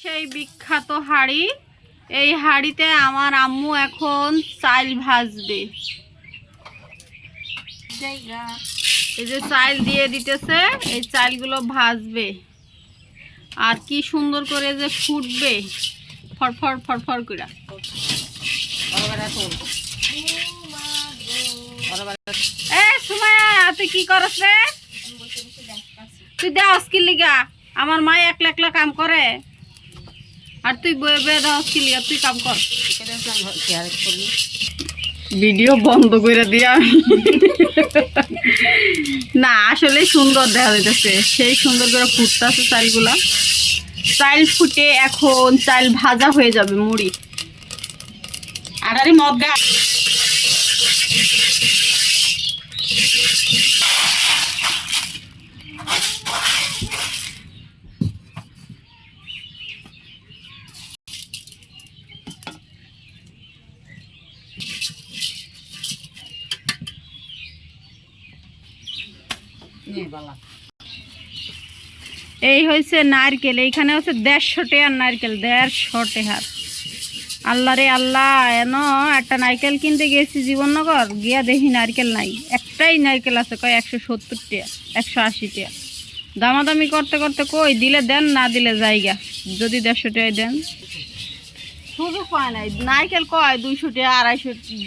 সেই বিখ্যাত হাঁড়ি, এই হাঁড়িতে আমার আম্মু এখন চাল ভাজবে। এই যে চাল দিয়ে দিতেছে, এই চালগুলো ভাজবে আর কি সুন্দর করে যে ফুটবে ফরফর ফরফর করে। সুমাইয়া তুই কি করস রে? তুই দেওয়াস কি লিগা? আমার মা একলা একলা কাম করে আর তুই বয়ে বয়ে দেওয়াস কি লিগা? তুই কাম কর। ভিডিও বন্ধ করে দিয়া না, আসলে সুন্দর দেখা যাইতেছে, সেই সুন্দর করে ফুটতেছে চালগুলা। চাল ফুটে এখন চাল ভাজা হয়ে যাবে মুড়ি আড়ারি মগা। এই হয়েছে নারকেল, এইখানে হচ্ছে 150 টাকার নারকেল, 150 টাকার। আল্লাহ রে আল্লাহ, এন একটা নারকেল কিনতে গেছি জীবননগর, গিয়া দেখি নারকেল নাই, একটাই নারকেল আছে কয় 170 টাকা 180 টাকা। দামাদামি করতে করতে কই দিলে দেন, না দিলে জায়গা, যদি 150 টাকায় দেন। সুযোগ পায় নাই, নারকেল কয় 200 টাকা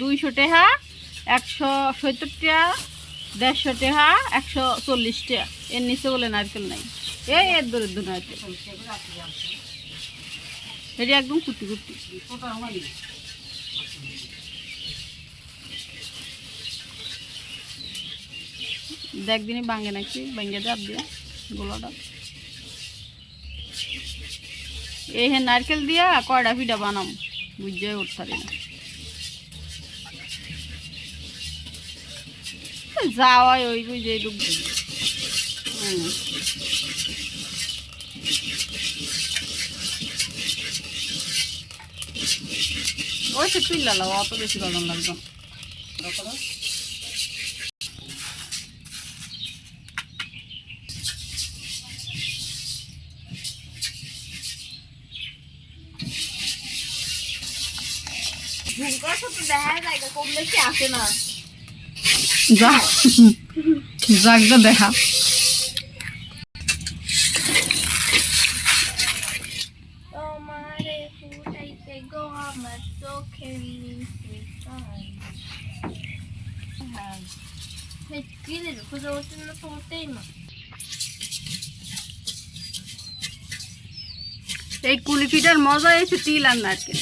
250 টাকা 170 টাকা 150 টাকা 140 টাকা, এর নিচে বলে নারকেল নাই। এর দরিদ্র নারকেল, এটা একদম কুটি কুটি। দেখ দিনই ভাঙে নাকি, ভাঙে যাব দিয়া গোলাটা। এই হে নারকেল দিয়া কয়টা পিঠা বানাম বুঝে উঠতারি না। যাওয়াই ওই বুঝে ডুব। ওই সে তুই লাও, অত বেশি বাদাম লাগবে। দেখা এই কুলি পিঠার মজা এসে তিল আর নারকেল।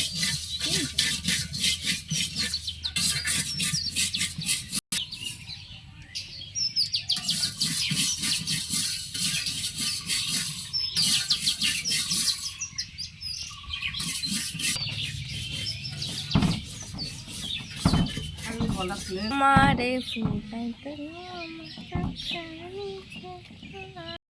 মারে ফুটাইতে